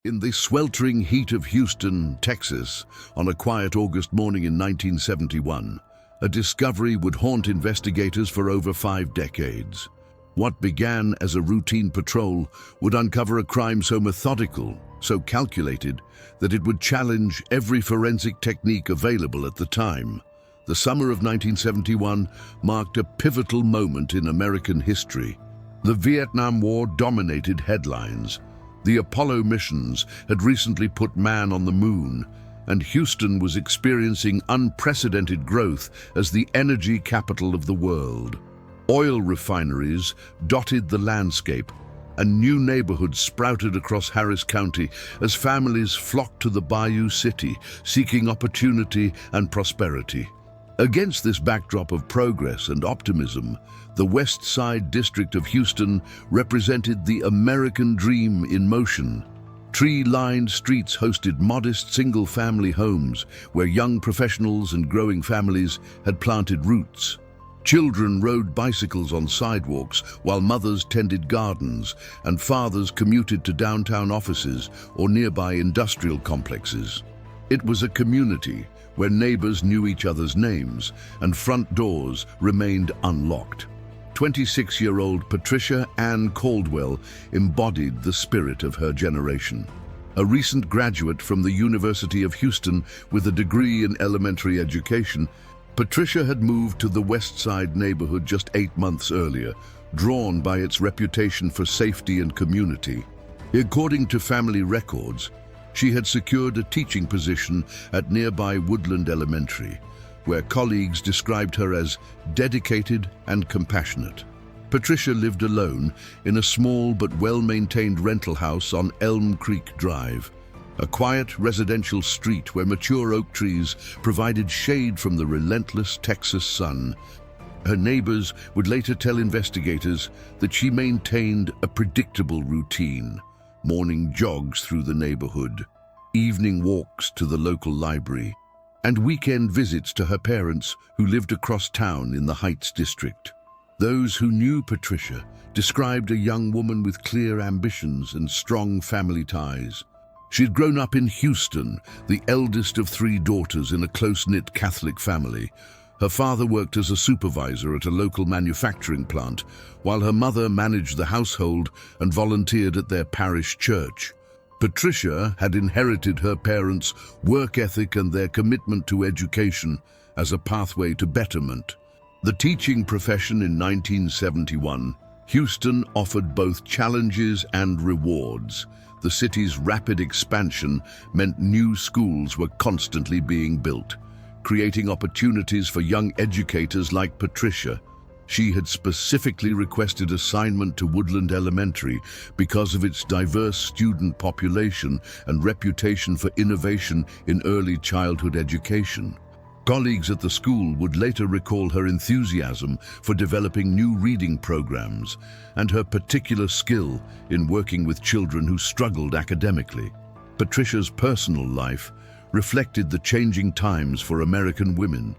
In the sweltering heat of Houston, Texas, on a quiet August morning in 1971, a discovery would haunt investigators for over 5 decades. What began as a routine patrol would uncover a crime so methodical, so calculated, that it would challenge every forensic technique available at the time. The summer of 1971 marked a pivotal moment in American history. The Vietnam War dominated headlines. The Apollo missions had recently put man on the moon, and Houston was experiencing unprecedented growth as the energy capital of the world. Oil refineries dotted the landscape, and new neighborhoods sprouted across Harris County as families flocked to the Bayou City, seeking opportunity and prosperity. Against this backdrop of progress and optimism, the West Side district of Houston represented the American dream in motion. Tree-lined streets hosted modest single-family homes where young professionals and growing families had planted roots. Children rode bicycles on sidewalks while mothers tended gardens and fathers commuted to downtown offices or nearby industrial complexes. It was a community where neighbors knew each other's names and front doors remained unlocked. 26-year-old Patricia Caldwell embodied the spirit of her generation. A recent graduate from the University of Houston with a degree in elementary education, Patricia had moved to the West Side neighborhood just 8 months earlier, drawn by its reputation for safety and community. According to family records, she had secured a teaching position at nearby Woodland Elementary, where colleagues described her as dedicated and compassionate. Patricia lived alone in a small but well-maintained rental house on Elm Creek Drive, a quiet residential street where mature oak trees provided shade from the relentless Texas sun. Her neighbors would later tell investigators that she maintained a predictable routine: morning jogs through the neighborhood, evening walks to the local library, and weekend visits to her parents who lived across town in the Heights district. Those who knew Patricia described a young woman with clear ambitions and strong family ties. She'd grown up in Houston, the eldest of 3 daughters in a close-knit Catholic family. Her father worked as a supervisor at a local manufacturing plant, while her mother managed the household and volunteered at their parish church. Patricia had inherited her parents' work ethic and their commitment to education as a pathway to betterment. The teaching profession in 1971, Houston offered both challenges and rewards. The city's rapid expansion meant new schools were constantly being built, creating opportunities for young educators like Patricia. She had specifically requested assignment to Woodland Elementary because of its diverse student population and reputation for innovation in early childhood education. Colleagues at the school would later recall her enthusiasm for developing new reading programs and her particular skill in working with children who struggled academically. Patricia's personal life reflected the changing times for American women.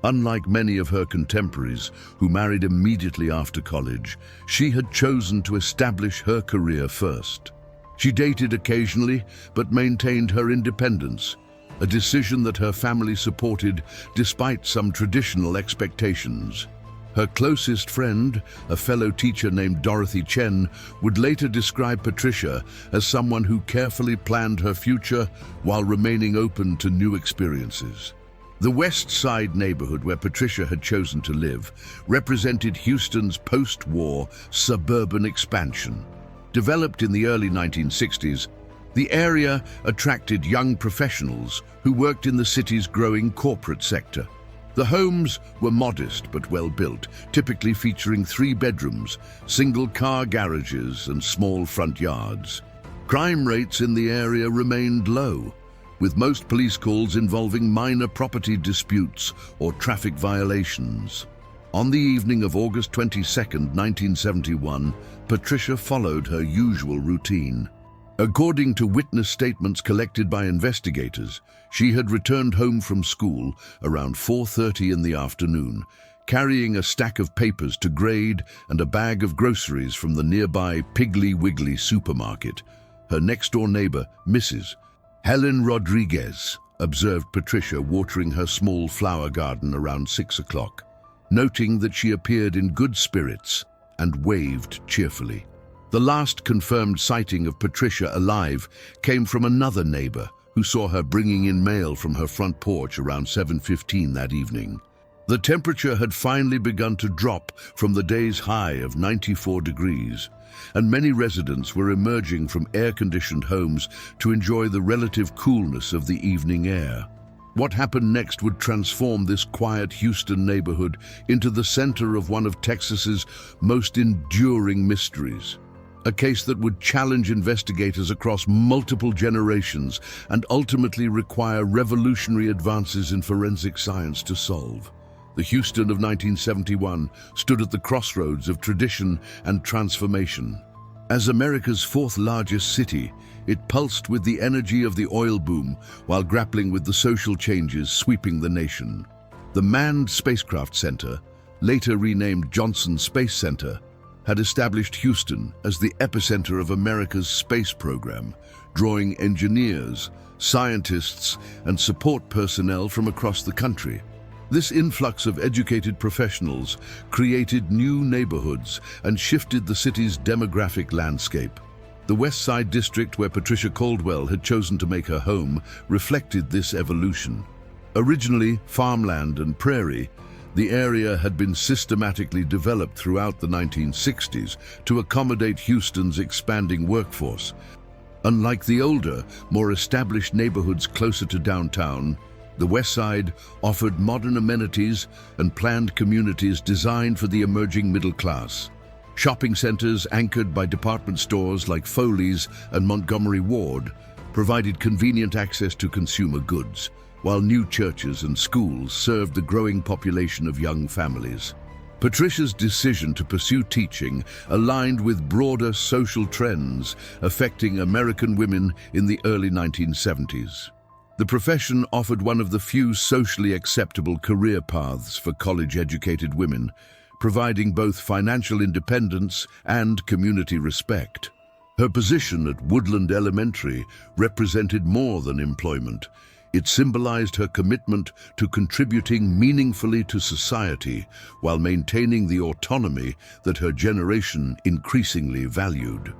Unlike many of her contemporaries who married immediately after college, she had chosen to establish her career first. She dated occasionally, but maintained her independence, a decision that her family supported despite some traditional expectations. Her closest friend, a fellow teacher named Dorothy Chen, would later describe Patricia as someone who carefully planned her future while remaining open to new experiences. The West Side neighborhood where Patricia had chosen to live represented Houston's post-war suburban expansion. Developed in the early 1960s, the area attracted young professionals who worked in the city's growing corporate sector. The homes were modest but well-built, typically featuring 3 bedrooms, single-car garages, and small front yards. Crime rates in the area remained low, with most police calls involving minor property disputes or traffic violations. On the evening of August 22, 1971, Patricia followed her usual routine. According to witness statements collected by investigators, she had returned home from school around 4:30 in the afternoon, carrying a stack of papers to grade and a bag of groceries from the nearby Piggly Wiggly supermarket. Her next-door neighbor, Mrs. Helen Rodriguez, observed Patricia watering her small flower garden around 6 o'clock, noting that she appeared in good spirits and waved cheerfully. The last confirmed sighting of Patricia alive came from another neighbor who saw her bringing in mail from her front porch around 7:15 that evening. The temperature had finally begun to drop from the day's high of 94 degrees, and many residents were emerging from air-conditioned homes to enjoy the relative coolness of the evening air. What happened next would transform this quiet Houston neighborhood into the center of one of Texas's most enduring mysteries. A case that would challenge investigators across multiple generations and ultimately require revolutionary advances in forensic science to solve. The Houston of 1971 stood at the crossroads of tradition and transformation. As America's fourth largest city, it pulsed with the energy of the oil boom while grappling with the social changes sweeping the nation. The Manned Spacecraft Center, later renamed Johnson Space Center, had established Houston as the epicenter of America's space program, drawing engineers, scientists, and support personnel from across the country. This influx of educated professionals created new neighborhoods and shifted the city's demographic landscape. The West Side district, where Patricia Caldwell had chosen to make her home, reflected this evolution. Originally farmland and prairie, the area had been systematically developed throughout the 1960s to accommodate Houston's expanding workforce. Unlike the older, more established neighborhoods closer to downtown, the West Side offered modern amenities and planned communities designed for the emerging middle class. Shopping centers anchored by department stores like Foley's and Montgomery Ward provided convenient access to consumer goods, while new churches and schools served the growing population of young families. Patricia's decision to pursue teaching aligned with broader social trends affecting American women in the early 1970s. The profession offered one of the few socially acceptable career paths for college-educated women, providing both financial independence and community respect. Her position at Woodland Elementary represented more than employment. It symbolized her commitment to contributing meaningfully to society while maintaining the autonomy that her generation increasingly valued.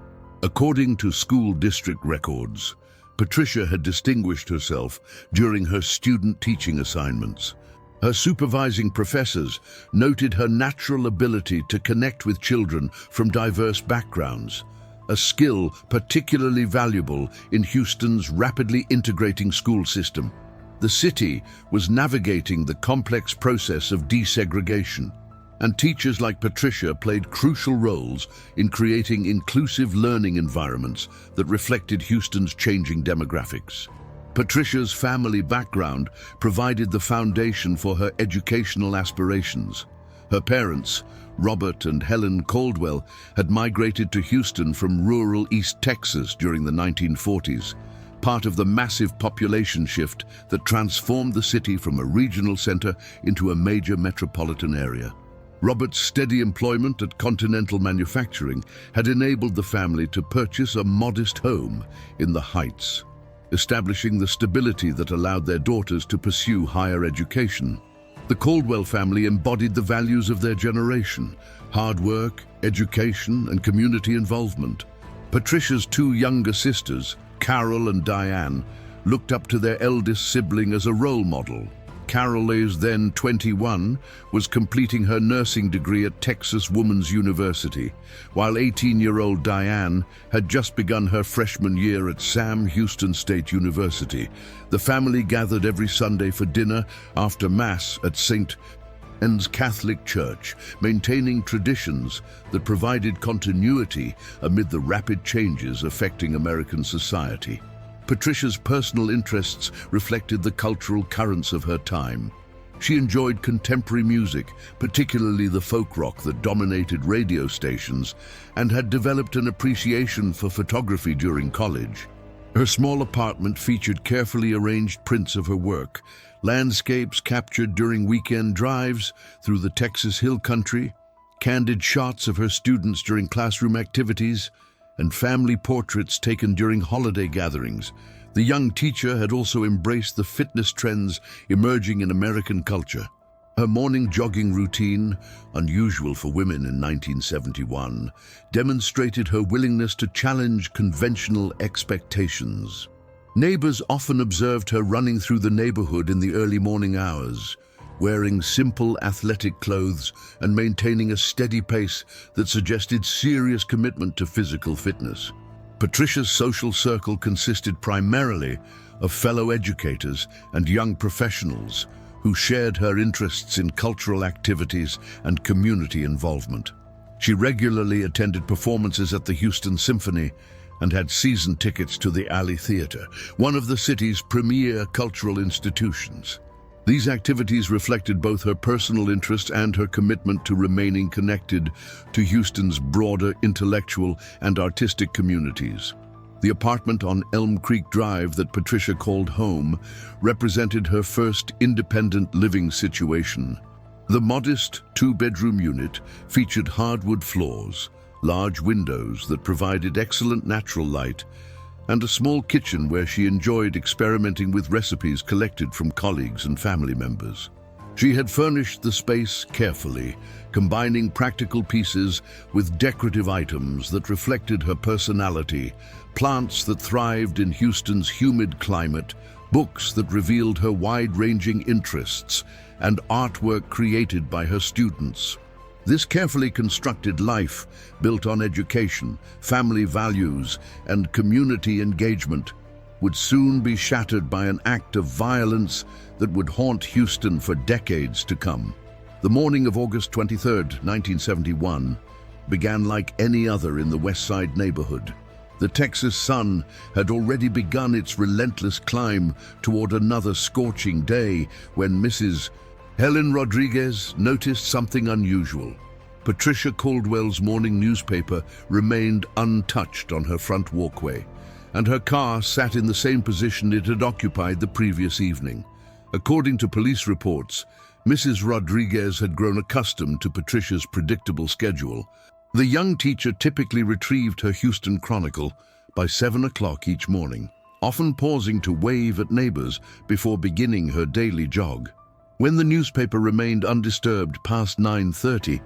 According to school district records, Patricia had distinguished herself during her student teaching assignments. Her supervising professors noted her natural ability to connect with children from diverse backgrounds, a skill particularly valuable in Houston's rapidly integrating school system. The city was navigating the complex process of desegregation, and teachers like Patricia played crucial roles in creating inclusive learning environments that reflected Houston's changing demographics. Patricia's family background provided the foundation for her educational aspirations. Her parents, Robert and Helen Caldwell, had migrated to Houston from rural East Texas during the 1940s, part of the massive population shift that transformed the city from a regional center into a major metropolitan area. Robert's steady employment at Continental Manufacturing had enabled the family to purchase a modest home in the Heights, establishing the stability that allowed their daughters to pursue higher education. The Caldwell family embodied the values of their generation: hard work, education, and community involvement. Patricia's two younger sisters, Carol and Diane, looked up to their eldest sibling as a role model. Carol, then 21, was completing her nursing degree at Texas Woman's University, while 18-year-old Diane had just begun her freshman year at Sam Houston State University. The family gathered every Sunday for dinner after Mass at St. Anne's Catholic Church, maintaining traditions that provided continuity amid the rapid changes affecting American society. Patricia's personal interests reflected the cultural currents of her time. She enjoyed contemporary music, particularly the folk rock that dominated radio stations, and had developed an appreciation for photography during college. Her small apartment featured carefully arranged prints of her work, landscapes captured during weekend drives through the Texas Hill Country, candid shots of her students during classroom activities, and family portraits taken during holiday gatherings. The young teacher had also embraced the fitness trends emerging in American culture. Her morning jogging routine, unusual for women in 1971, demonstrated her willingness to challenge conventional expectations. Neighbors often observed her running through the neighborhood in the early morning hours, wearing simple athletic clothes and maintaining a steady pace that suggested serious commitment to physical fitness. Patricia's social circle consisted primarily of fellow educators and young professionals who shared her interests in cultural activities and community involvement. She regularly attended performances at the Houston Symphony and had season tickets to the Alley Theater, one of the city's premier cultural institutions. These activities reflected both her personal interest and her commitment to remaining connected to Houston's broader intellectual and artistic communities. The apartment on Elm Creek Drive that Patricia called home represented her first independent living situation. The modest two-bedroom unit featured hardwood floors, large windows that provided excellent natural light, and a small kitchen where she enjoyed experimenting with recipes collected from colleagues and family members. She had furnished the space carefully, combining practical pieces with decorative items that reflected her personality, plants that thrived in Houston's humid climate, books that revealed her wide-ranging interests, and artwork created by her students. This carefully constructed life, built on education, family values, and community engagement, would soon be shattered by an act of violence that would haunt Houston for decades to come. The morning of August 23, 1971, began like any other in the West Side neighborhood. The Texas sun had already begun its relentless climb toward another scorching day when Mrs. Helen Rodriguez noticed something unusual. Patricia Caldwell's morning newspaper remained untouched on her front walkway, and her car sat in the same position it had occupied the previous evening. According to police reports, Mrs. Rodriguez had grown accustomed to Patricia's predictable schedule. The young teacher typically retrieved her Houston Chronicle by 7 o'clock each morning, often pausing to wave at neighbors before beginning her daily jog. When the newspaper remained undisturbed past 9:30,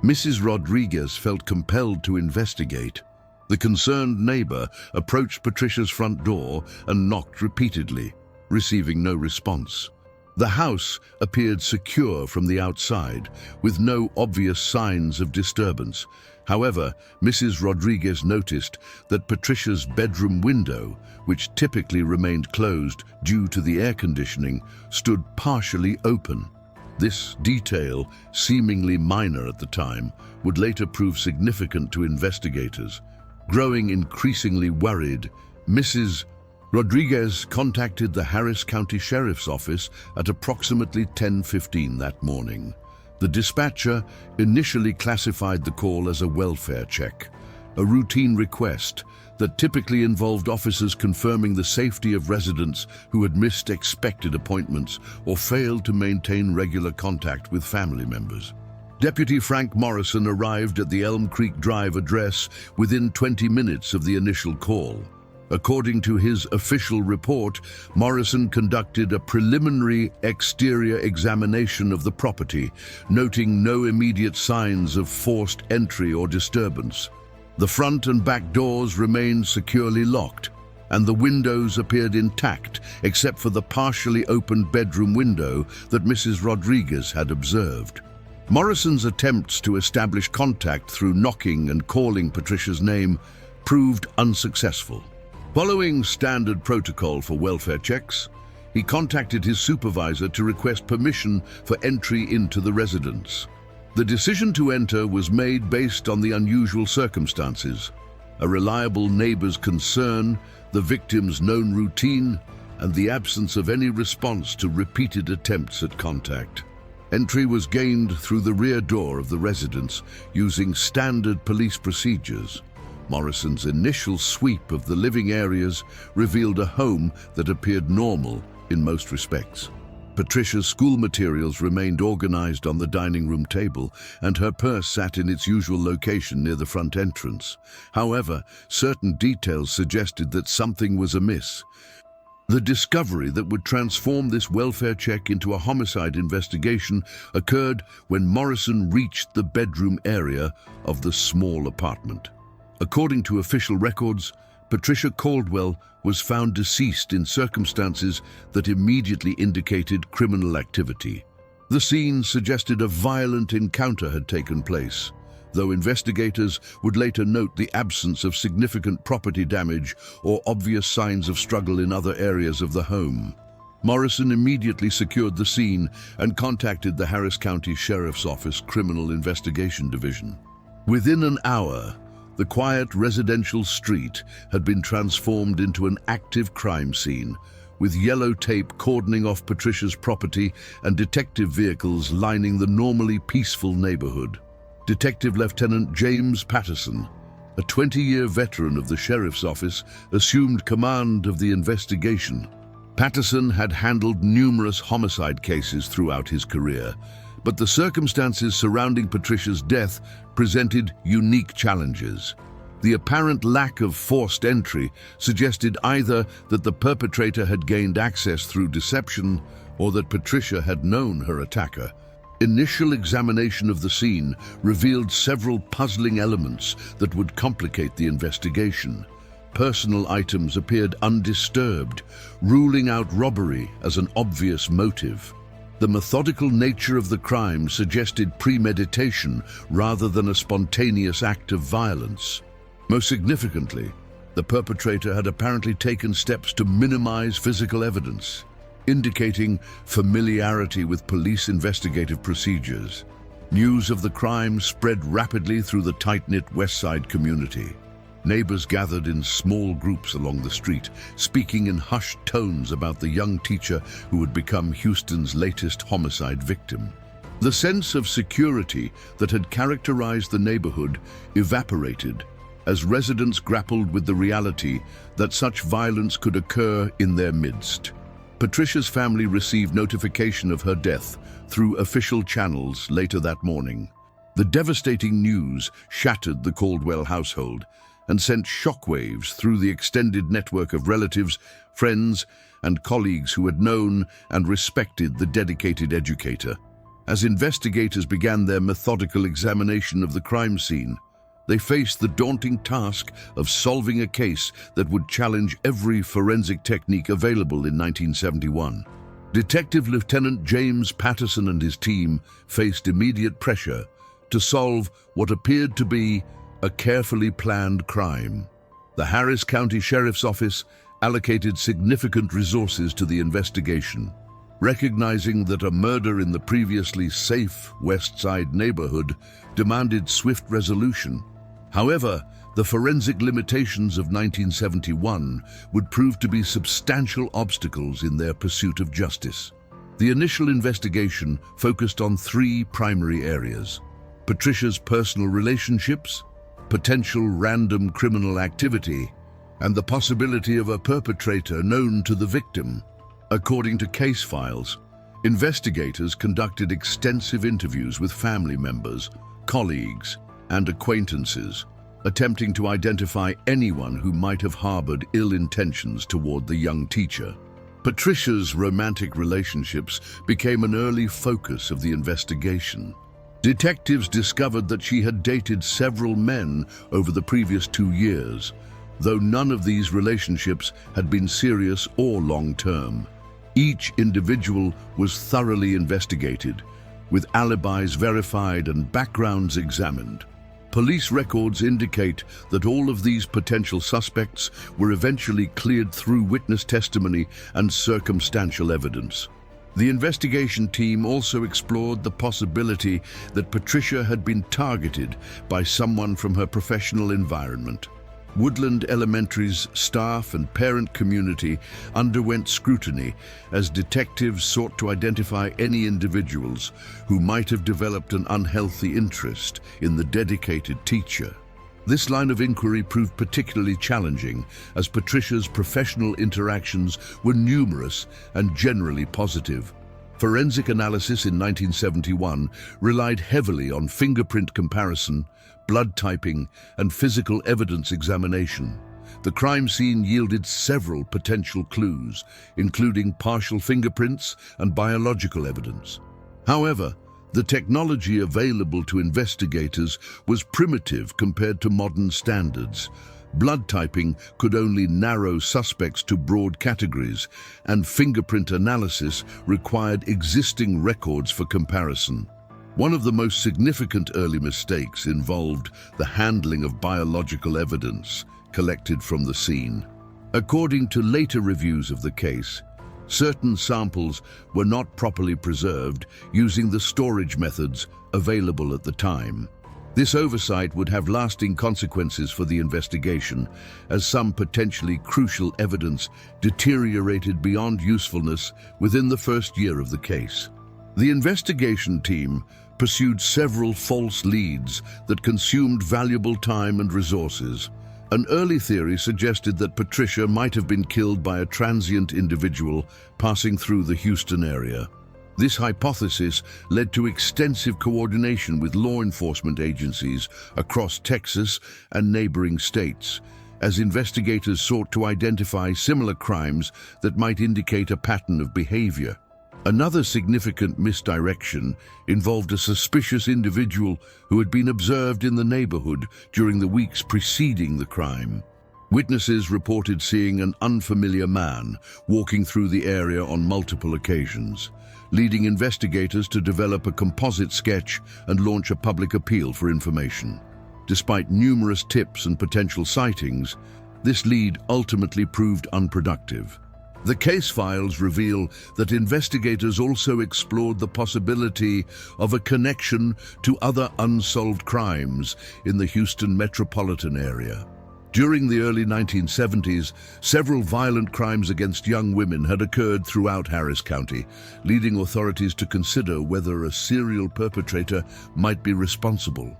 Mrs. Rodriguez felt compelled to investigate. The concerned neighbor approached Patricia's front door and knocked repeatedly, receiving no response. The house appeared secure from the outside, with no obvious signs of disturbance. However, Mrs. Rodriguez noticed that Patricia's bedroom window, which typically remained closed due to the air conditioning, stood partially open. This detail, seemingly minor at the time, would later prove significant to investigators. Growing increasingly worried, Mrs. Rodriguez contacted the Harris County Sheriff's Office at approximately 10:15 that morning. The dispatcher initially classified the call as a welfare check, a routine request that typically involved officers confirming the safety of residents who had missed expected appointments or failed to maintain regular contact with family members. Deputy Frank Morrison arrived at the Elm Creek Drive address within 20 minutes of the initial call. According to his official report, Morrison conducted a preliminary exterior examination of the property, noting no immediate signs of forced entry or disturbance. The front and back doors remained securely locked, and the windows appeared intact except for the partially opened bedroom window that Mrs. Rodriguez had observed. Morrison's attempts to establish contact through knocking and calling Patricia's name proved unsuccessful. Following standard protocol for welfare checks, he contacted his supervisor to request permission for entry into the residence. The decision to enter was made based on the unusual circumstances: a reliable neighbor's concern, the victim's known routine, and the absence of any response to repeated attempts at contact. Entry was gained through the rear door of the residence using standard police procedures. Morrison's initial sweep of the living areas revealed a home that appeared normal in most respects. Patricia's school materials remained organized on the dining room table, and her purse sat in its usual location near the front entrance. However, certain details suggested that something was amiss. The discovery that would transform this welfare check into a homicide investigation occurred when Morrison reached the bedroom area of the small apartment. According to official records, Patricia Caldwell was found deceased in circumstances that immediately indicated criminal activity. The scene suggested a violent encounter had taken place, though investigators would later note the absence of significant property damage or obvious signs of struggle in other areas of the home. Morrison immediately secured the scene and contacted the Harris County Sheriff's Office Criminal Investigation Division. Within an hour, the quiet residential street had been transformed into an active crime scene, with yellow tape cordoning off Patricia's property and detective vehicles lining the normally peaceful neighborhood. Detective Lieutenant James Patterson, a 20-year veteran of the Sheriff's Office, assumed command of the investigation. Patterson had handled numerous homicide cases throughout his career, but the circumstances surrounding Patricia's death presented unique challenges. The apparent lack of forced entry suggested either that the perpetrator had gained access through deception or that Patricia had known her attacker. Initial examination of the scene revealed several puzzling elements that would complicate the investigation. Personal items appeared undisturbed, ruling out robbery as an obvious motive. The methodical nature of the crime suggested premeditation rather than a spontaneous act of violence. Most significantly, the perpetrator had apparently taken steps to minimize physical evidence, indicating familiarity with police investigative procedures. News of the crime spread rapidly through the tight-knit West Side community. Neighbors gathered in small groups along the street, speaking in hushed tones about the young teacher who would become Houston's latest homicide victim. The sense of security that had characterized the neighborhood evaporated as residents grappled with the reality that such violence could occur in their midst. Patricia's family received notification of her death through official channels later that morning. The devastating news shattered the Caldwell household and sent shockwaves through the extended network of relatives, friends, and colleagues who had known and respected the dedicated educator. As investigators began their methodical examination of the crime scene, they faced the daunting task of solving a case that would challenge every forensic technique available in 1971. Detective Lieutenant James Patterson and his team faced immediate pressure to solve what appeared to be a carefully planned crime. The Harris County Sheriff's Office allocated significant resources to the investigation, recognizing that a murder in the previously safe West Side neighborhood demanded swift resolution. However, the forensic limitations of 1971 would prove to be substantial obstacles in their pursuit of justice. The initial investigation focused on three primary areas: Patricia's personal relationships, potential random criminal activity, and the possibility of a perpetrator known to the victim. According to case files, investigators conducted extensive interviews with family members, colleagues, and acquaintances, attempting to identify anyone who might have harbored ill intentions toward the young teacher. Patricia's romantic relationships became an early focus of the investigation. Detectives discovered that she had dated several men over the previous 2 years, though none of these relationships had been serious or long-term. Each individual was thoroughly investigated, with alibis verified and backgrounds examined. Police records indicate that all of these potential suspects were eventually cleared through witness testimony and circumstantial evidence. The investigation team also explored the possibility that Patricia had been targeted by someone from her professional environment. Woodland Elementary's staff and parent community underwent scrutiny as detectives sought to identify any individuals who might have developed an unhealthy interest in the dedicated teacher. This line of inquiry proved particularly challenging as Patricia's professional interactions were numerous and generally positive. Forensic analysis in 1971 relied heavily on fingerprint comparison, blood typing, and physical evidence examination. The crime scene yielded several potential clues, including partial fingerprints and biological evidence. However, the technology available to investigators was primitive compared to modern standards. Blood typing could only narrow suspects to broad categories, and fingerprint analysis required existing records for comparison. One of the most significant early mistakes involved the handling of biological evidence collected from the scene. According to later reviews of the case, certain samples were not properly preserved using the storage methods available at the time. This oversight would have lasting consequences for the investigation, as some potentially crucial evidence deteriorated beyond usefulness within the first year of the case. The investigation team pursued several false leads that consumed valuable time and resources. An early theory suggested that Patricia might have been killed by a transient individual passing through the Houston area. This hypothesis led to extensive coordination with law enforcement agencies across Texas and neighboring states, as investigators sought to identify similar crimes that might indicate a pattern of behavior. Another significant misdirection involved a suspicious individual who had been observed in the neighborhood during the weeks preceding the crime. Witnesses reported seeing an unfamiliar man walking through the area on multiple occasions, leading investigators to develop a composite sketch and launch a public appeal for information. Despite numerous tips and potential sightings, this lead ultimately proved unproductive. The case files reveal that investigators also explored the possibility of a connection to other unsolved crimes in the Houston metropolitan area. During the early 1970s, several violent crimes against young women had occurred throughout Harris County, leading authorities to consider whether a serial perpetrator might be responsible.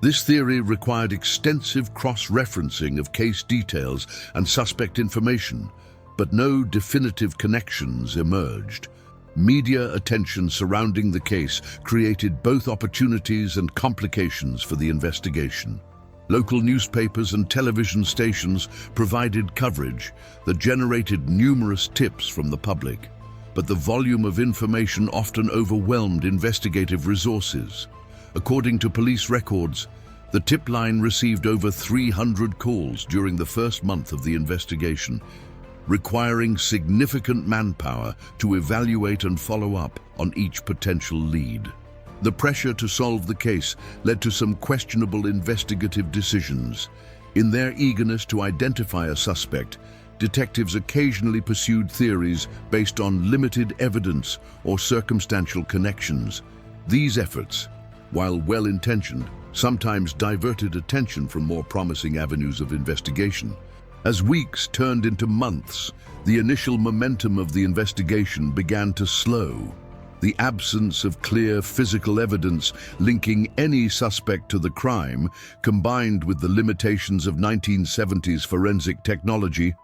This theory required extensive cross-referencing of case details and suspect information, but no definitive connections emerged. Media attention surrounding the case created both opportunities and complications for the investigation. Local newspapers and television stations provided coverage that generated numerous tips from the public, but the volume of information often overwhelmed investigative resources. According to police records, the tip line received over 300 calls during the first month of the investigation, requiring significant manpower to evaluate and follow up on each potential lead. The pressure to solve the case led to some questionable investigative decisions. In their eagerness to identify a suspect, detectives occasionally pursued theories based on limited evidence or circumstantial connections. These efforts, while well-intentioned, sometimes diverted attention from more promising avenues of investigation. As weeks turned into months, the initial momentum of the investigation began to slow. The absence of clear physical evidence linking any suspect to the crime, combined with the limitations of 1970s forensic technology,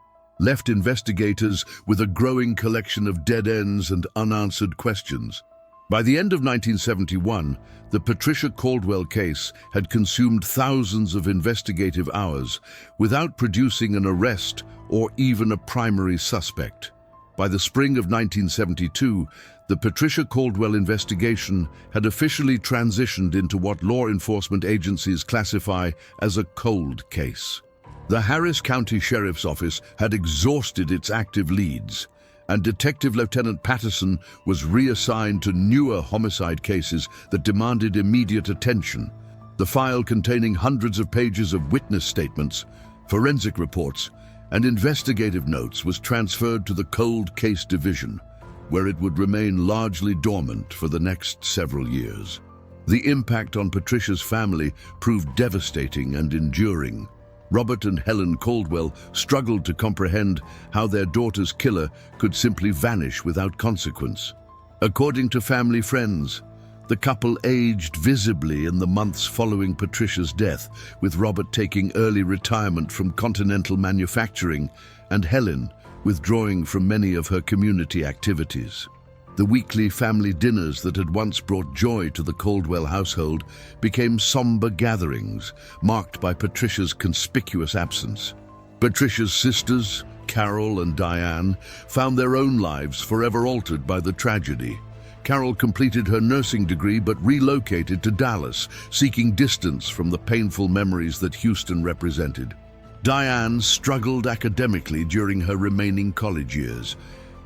left investigators with a growing collection of dead ends and unanswered questions. By the end of 1971, the Patricia Caldwell case had consumed thousands of investigative hours without producing an arrest or even a primary suspect. By the spring of 1972, the Patricia Caldwell investigation had officially transitioned into what law enforcement agencies classify as a cold case. The Harris County Sheriff's Office had exhausted its active leads, and Detective Lieutenant Patterson was reassigned to newer homicide cases that demanded immediate attention. The file containing hundreds of pages of witness statements, forensic reports, and investigative notes was transferred to the Cold Case Division, where it would remain largely dormant for the next several years. The impact on Patricia's family proved devastating and enduring. Robert and Helen Caldwell struggled to comprehend how their daughter's killer could simply vanish without consequence. According to family friends, the couple aged visibly in the months following Patricia's death, with Robert taking early retirement from Continental manufacturing and Helen withdrawing from many of her community activities. The weekly family dinners that had once brought joy to the Caldwell household became somber gatherings, marked by Patricia's conspicuous absence. Patricia's sisters, Carol and Diane, found their own lives forever altered by the tragedy. Carol completed her nursing degree but relocated to Dallas, seeking distance from the painful memories that Houston represented. Diane struggled academically during her remaining college years,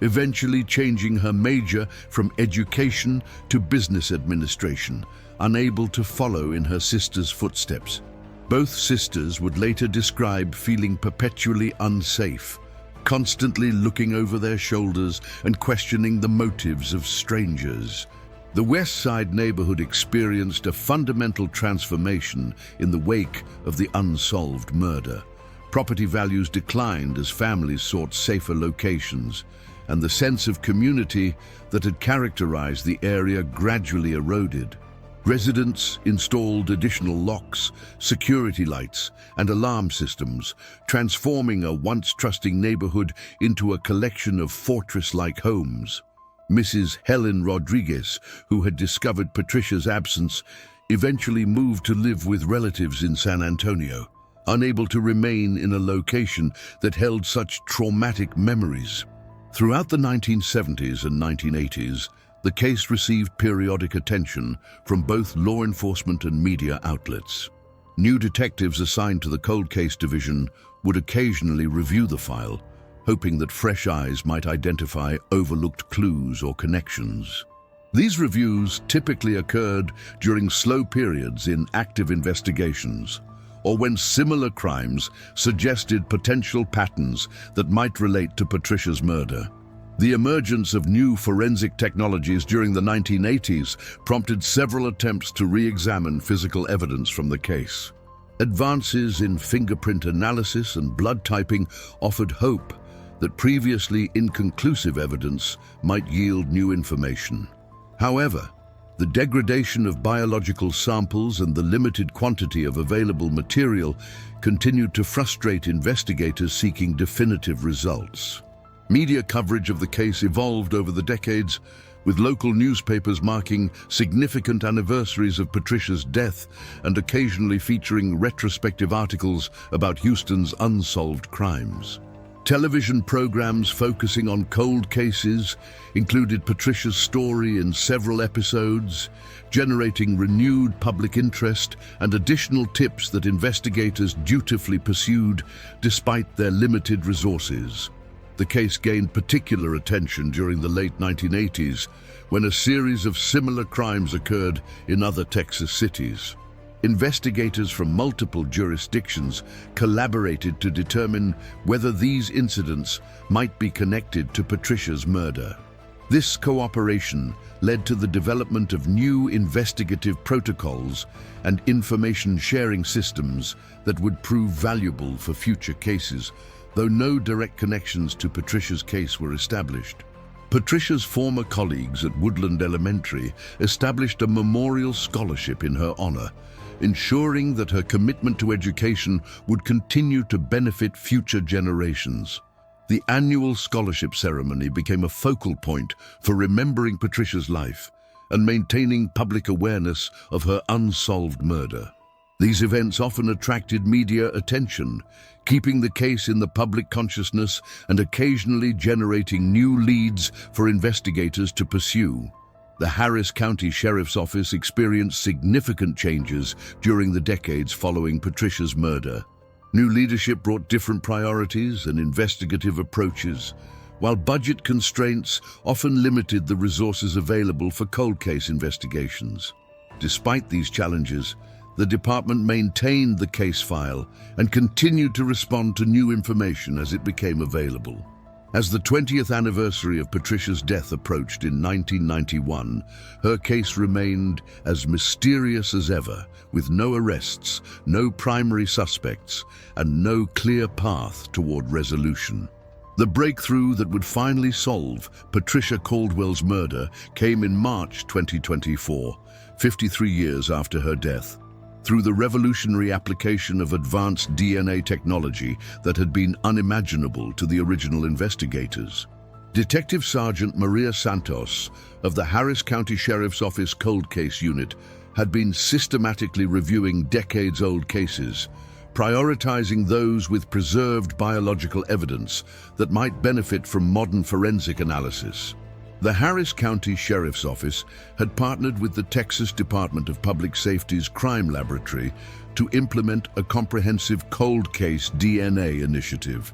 eventually changing her major from education to business administration, unable to follow in her sister's footsteps. Both sisters would later describe feeling perpetually unsafe, constantly looking over their shoulders and questioning the motives of strangers. The West Side neighborhood experienced a fundamental transformation in the wake of the unsolved murder. Property values declined as families sought safer locations, and the sense of community that had characterized the area gradually eroded. Residents installed additional locks, security lights, and alarm systems, transforming a once trusting neighborhood into a collection of fortress-like homes. Mrs. Helen Rodriguez, who had discovered Patricia's absence, eventually moved to live with relatives in San Antonio, unable to remain in a location that held such traumatic memories. Throughout the 1970s and 1980s, the case received periodic attention from both law enforcement and media outlets. New detectives assigned to the cold case division would occasionally review the file, hoping that fresh eyes might identify overlooked clues or connections. These reviews typically occurred during slow periods in active investigations, or when similar crimes suggested potential patterns that might relate to Patricia's murder. The emergence of new forensic technologies during the 1980s prompted several attempts to re-examine physical evidence from the case. Advances in fingerprint analysis and blood typing offered hope that previously inconclusive evidence might yield new information. However, the degradation of biological samples and the limited quantity of available material continued to frustrate investigators seeking definitive results. Media coverage of the case evolved over the decades, with local newspapers marking significant anniversaries of Patricia's death and occasionally featuring retrospective articles about Houston's unsolved crimes. Television programs focusing on cold cases included Patricia's story in several episodes, generating renewed public interest and additional tips that investigators dutifully pursued despite their limited resources. The case gained particular attention during the late 1980s, when a series of similar crimes occurred in other Texas cities. Investigators from multiple jurisdictions collaborated to determine whether these incidents might be connected to Patricia's murder. This cooperation led to the development of new investigative protocols and information sharing systems that would prove valuable for future cases, though no direct connections to Patricia's case were established. Patricia's former colleagues at Woodland Elementary established a memorial scholarship in her honor, ensuring that her commitment to education would continue to benefit future generations. The annual scholarship ceremony became a focal point for remembering Patricia's life and maintaining public awareness of her unsolved murder. These events often attracted media attention, keeping the case in the public consciousness and occasionally generating new leads for investigators to pursue. The Harris County Sheriff's Office experienced significant changes during the decades following Patricia's murder. New leadership brought different priorities and investigative approaches, while budget constraints often limited the resources available for cold case investigations. Despite these challenges, the department maintained the case file and continued to respond to new information as it became available. As the 20th anniversary of Patricia's death approached in 1991, her case remained as mysterious as ever, with no arrests, no primary suspects, and no clear path toward resolution. The breakthrough that would finally solve Patricia Caldwell's murder came in March 2024, 53 years after her death. Through the revolutionary application of advanced DNA technology that had been unimaginable to the original investigators. Detective Sergeant Maria Santos of the Harris County Sheriff's Office Cold Case Unit had been systematically reviewing decades-old cases, prioritizing those with preserved biological evidence that might benefit from modern forensic analysis. The Harris County Sheriff's Office had partnered with the Texas Department of Public Safety's Crime Laboratory to implement a comprehensive cold case DNA initiative.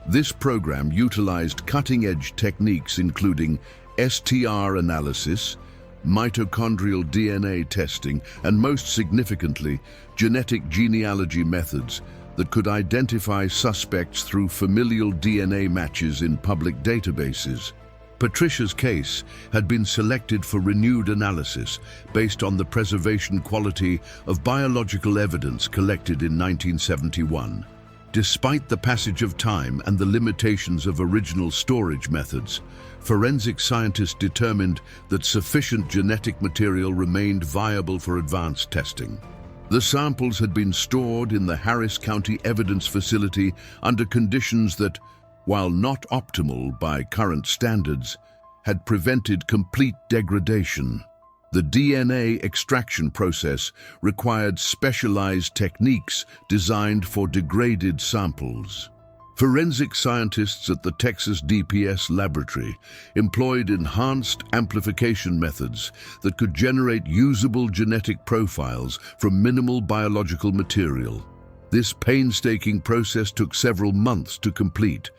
This program utilized cutting-edge techniques including STR analysis, mitochondrial DNA testing, and most significantly, genetic genealogy methods that could identify suspects through familial DNA matches in public databases. Patricia's case had been selected for renewed analysis based on the preservation quality of biological evidence collected in 1971. Despite the passage of time and the limitations of original storage methods, forensic scientists determined that sufficient genetic material remained viable for advanced testing. The samples had been stored in the Harris County Evidence Facility under conditions that, while not optimal by current standards, had prevented complete degradation. The DNA extraction process required specialized techniques designed for degraded samples. Forensic scientists at the Texas DPS laboratory employed enhanced amplification methods that could generate usable genetic profiles from minimal biological material. This painstaking process took several months to complete,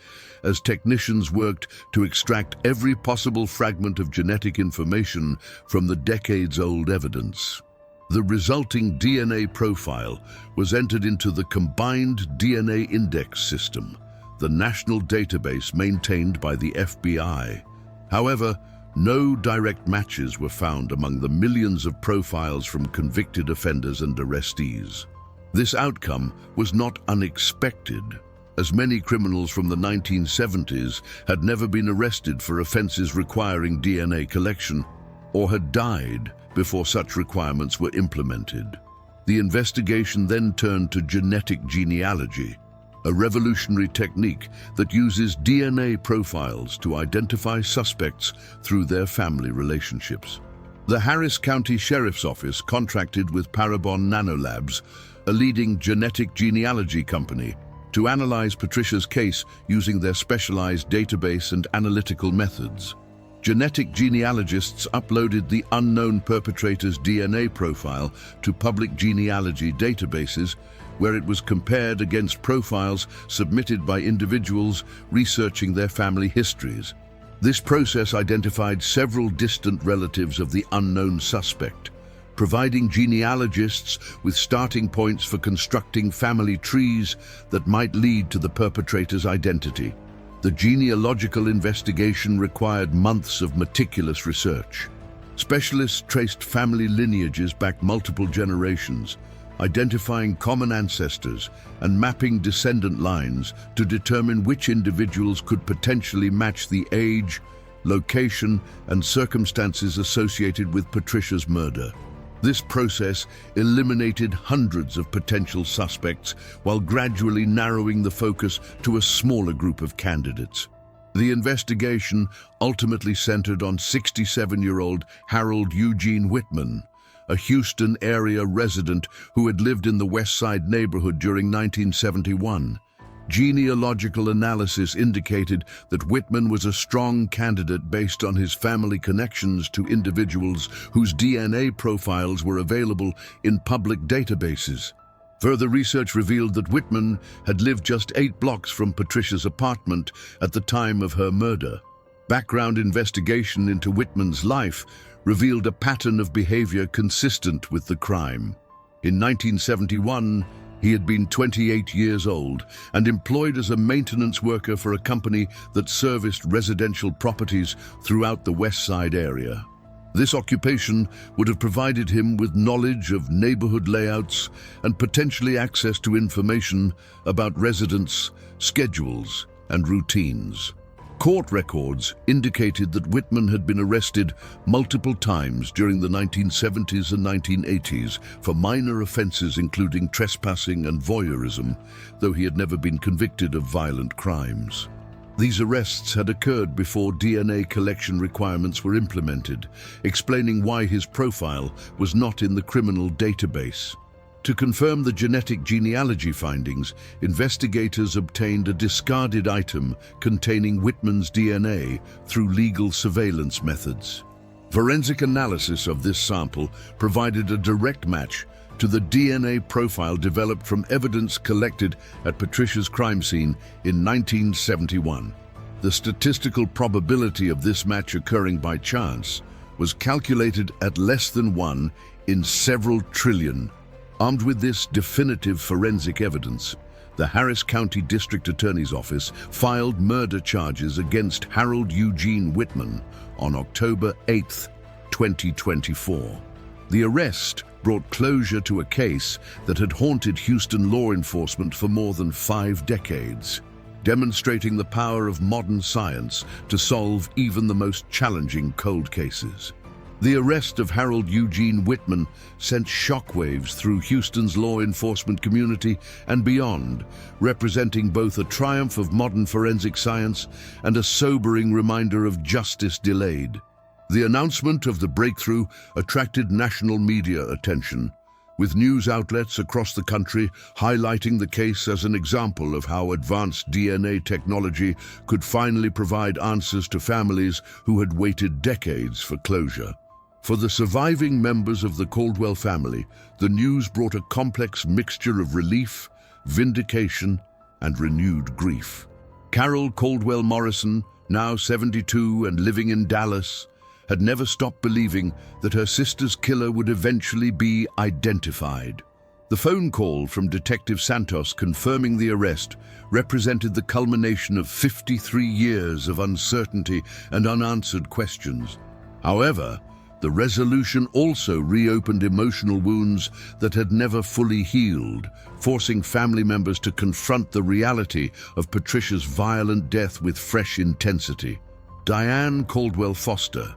as technicians worked to extract every possible fragment of genetic information from the decades-old evidence. The resulting DNA profile was entered into the Combined DNA Index System, the national database maintained by the FBI. However, no direct matches were found among the millions of profiles from convicted offenders and arrestees. This outcome was not unexpected, as many criminals from the 1970s had never been arrested for offenses requiring DNA collection, or had died before such requirements were implemented. The investigation then turned to genetic genealogy, a revolutionary technique that uses DNA profiles to identify suspects through their family relationships. The Harris County Sheriff's Office contracted with Parabon Nanolabs, a leading genetic genealogy company, to analyze Patricia's case using their specialized database and analytical methods. Genetic genealogists uploaded the unknown perpetrator's DNA profile to public genealogy databases, where it was compared against profiles submitted by individuals researching their family histories. This process identified several distant relatives of the unknown suspect, providing genealogists with starting points for constructing family trees that might lead to the perpetrator's identity. The genealogical investigation required months of meticulous research. Specialists traced family lineages back multiple generations, identifying common ancestors and mapping descendant lines to determine which individuals could potentially match the age, location, and circumstances associated with Patricia's murder. This process eliminated hundreds of potential suspects while gradually narrowing the focus to a smaller group of candidates. The investigation ultimately centered on 67-year-old Harold Eugene Whitman, a Houston area resident who had lived in the West Side neighborhood during 1971. Genealogical analysis indicated that Whitman was a strong candidate based on his family connections to individuals whose DNA profiles were available in public databases. Further research revealed that Whitman had lived just 8 blocks from Patricia's apartment at the time of her murder. Background investigation into Whitman's life revealed a pattern of behavior consistent with the crime. In 1971, he had been 28 years old and employed as a maintenance worker for a company that serviced residential properties throughout the West Side area. This occupation would have provided him with knowledge of neighborhood layouts and potentially access to information about residents, schedules, and routines. Court records indicated that Whitman had been arrested multiple times during the 1970s and 1980s for minor offenses including trespassing and voyeurism, though he had never been convicted of violent crimes. These arrests had occurred before DNA collection requirements were implemented, explaining why his profile was not in the criminal database. To confirm the genetic genealogy findings, investigators obtained a discarded item containing Whitman's DNA through legal surveillance methods. Forensic analysis of this sample provided a direct match to the DNA profile developed from evidence collected at Patricia's crime scene in 1971. The statistical probability of this match occurring by chance was calculated at less than 1 in several trillion. Armed with this definitive forensic evidence, the Harris County District Attorney's Office filed murder charges against Harold Eugene Whitman on October 8, 2024. The arrest brought closure to a case that had haunted Houston law enforcement for more than 5 decades, demonstrating the power of modern science to solve even the most challenging cold cases. The arrest of Harold Eugene Whitman sent shockwaves through Houston's law enforcement community and beyond, representing both a triumph of modern forensic science and a sobering reminder of justice delayed. The announcement of the breakthrough attracted national media attention, with news outlets across the country highlighting the case as an example of how advanced DNA technology could finally provide answers to families who had waited decades for closure. For the surviving members of the Caldwell family, the news brought a complex mixture of relief, vindication, and renewed grief. Carol Caldwell Morrison, now 72 and living in Dallas, had never stopped believing that her sister's killer would eventually be identified. The phone call from Detective Santos confirming the arrest represented the culmination of 53 years of uncertainty and unanswered questions. However, the resolution also reopened emotional wounds that had never fully healed, forcing family members to confront the reality of Patricia's violent death with fresh intensity. Diane Caldwell Foster,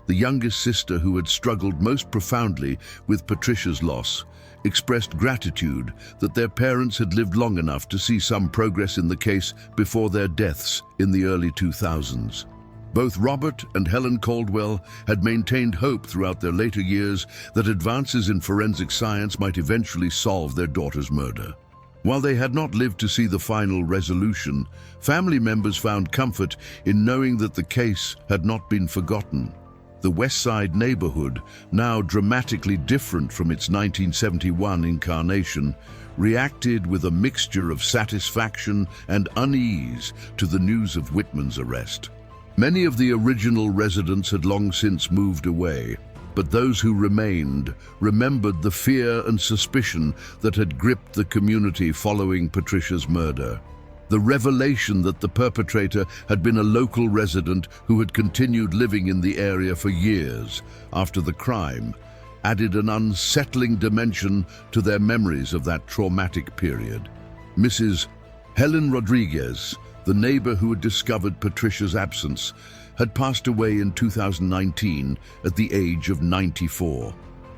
the youngest sister who had struggled most profoundly with Patricia's loss, expressed gratitude that their parents had lived long enough to see some progress in the case before their deaths in the early 2000s. Both Robert and Helen Caldwell had maintained hope throughout their later years that advances in forensic science might eventually solve their daughter's murder. While they had not lived to see the final resolution, family members found comfort in knowing that the case had not been forgotten. The West Side neighborhood, now dramatically different from its 1971 incarnation, reacted with a mixture of satisfaction and unease to the news of Whitman's arrest. Many of the original residents had long since moved away, but those who remained remembered the fear and suspicion that had gripped the community following Patricia's murder. The revelation that the perpetrator had been a local resident who had continued living in the area for years after the crime added an unsettling dimension to their memories of that traumatic period. Mrs. Helen Rodriguez, the neighbor who had discovered Patricia's absence, had passed away in 2019 at the age of 94.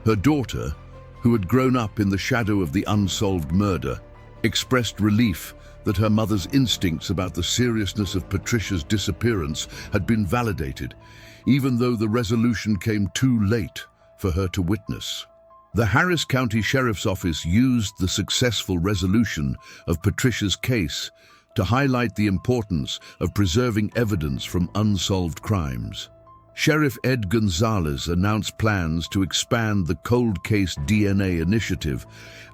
Her daughter, who had grown up in the shadow of the unsolved murder, expressed relief that her mother's instincts about the seriousness of Patricia's disappearance had been validated, even though the resolution came too late for her to witness. The Harris County Sheriff's Office used the successful resolution of Patricia's case to highlight the importance of preserving evidence from unsolved crimes. Sheriff Ed Gonzalez announced plans to expand the Cold Case DNA initiative,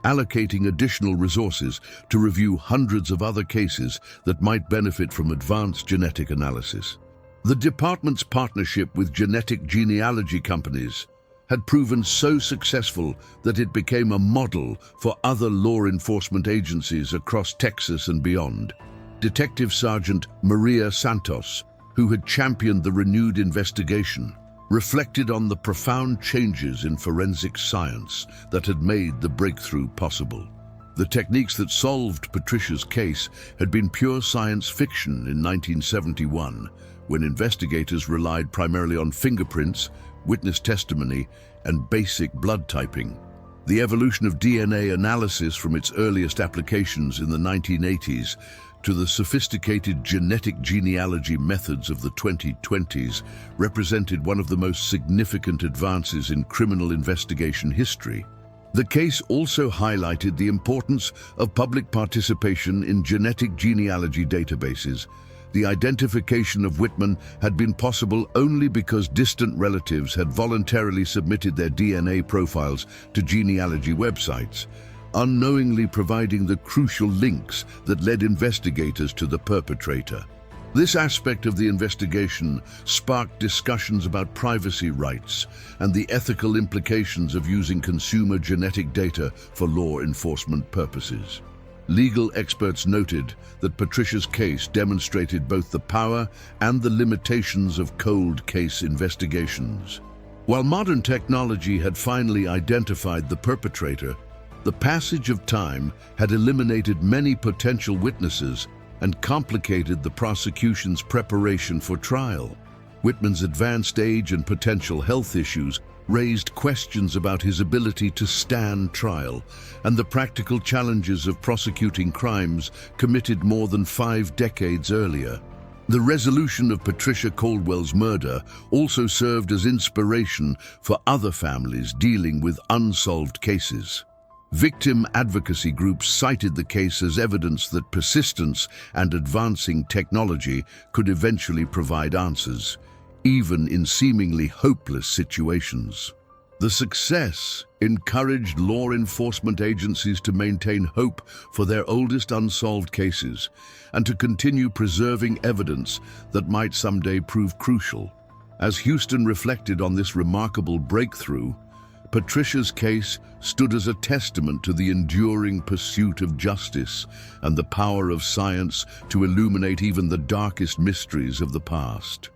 allocating additional resources to review hundreds of other cases that might benefit from advanced genetic analysis. The department's partnership with genetic genealogy companies had proven so successful that it became a model for other law enforcement agencies across Texas and beyond. Detective Sergeant Maria Santos, who had championed the renewed investigation, reflected on the profound changes in forensic science that had made the breakthrough possible. The techniques that solved Patricia's case had been pure science fiction in 1971, when investigators relied primarily on fingerprints, witness testimony, and basic blood typing. The evolution of DNA analysis from its earliest applications in the 1980s to the sophisticated genetic genealogy methods of the 2020s represented one of the most significant advances in criminal investigation history. The case also highlighted the importance of public participation in genetic genealogy databases. The identification of Whitman had been possible only because distant relatives had voluntarily submitted their DNA profiles to genealogy websites, unknowingly providing the crucial links that led investigators to the perpetrator. This aspect of the investigation sparked discussions about privacy rights and the ethical implications of using consumer genetic data for law enforcement purposes. Legal experts noted that Patricia's case demonstrated both the power and the limitations of cold case investigations. While modern technology had finally identified the perpetrator, the passage of time had eliminated many potential witnesses and complicated the prosecution's preparation for trial. Whitman's advanced age and potential health issues raised questions about his ability to stand trial and the practical challenges of prosecuting crimes committed more than 5 decades earlier. The resolution of Patricia Caldwell's murder also served as inspiration for other families dealing with unsolved cases. Victim advocacy groups cited the case as evidence that persistence and advancing technology could eventually provide answers, even in seemingly hopeless situations. The success encouraged law enforcement agencies to maintain hope for their oldest unsolved cases and to continue preserving evidence that might someday prove crucial. As Houston reflected on this remarkable breakthrough, Patricia's case stood as a testament to the enduring pursuit of justice and the power of science to illuminate even the darkest mysteries of the past.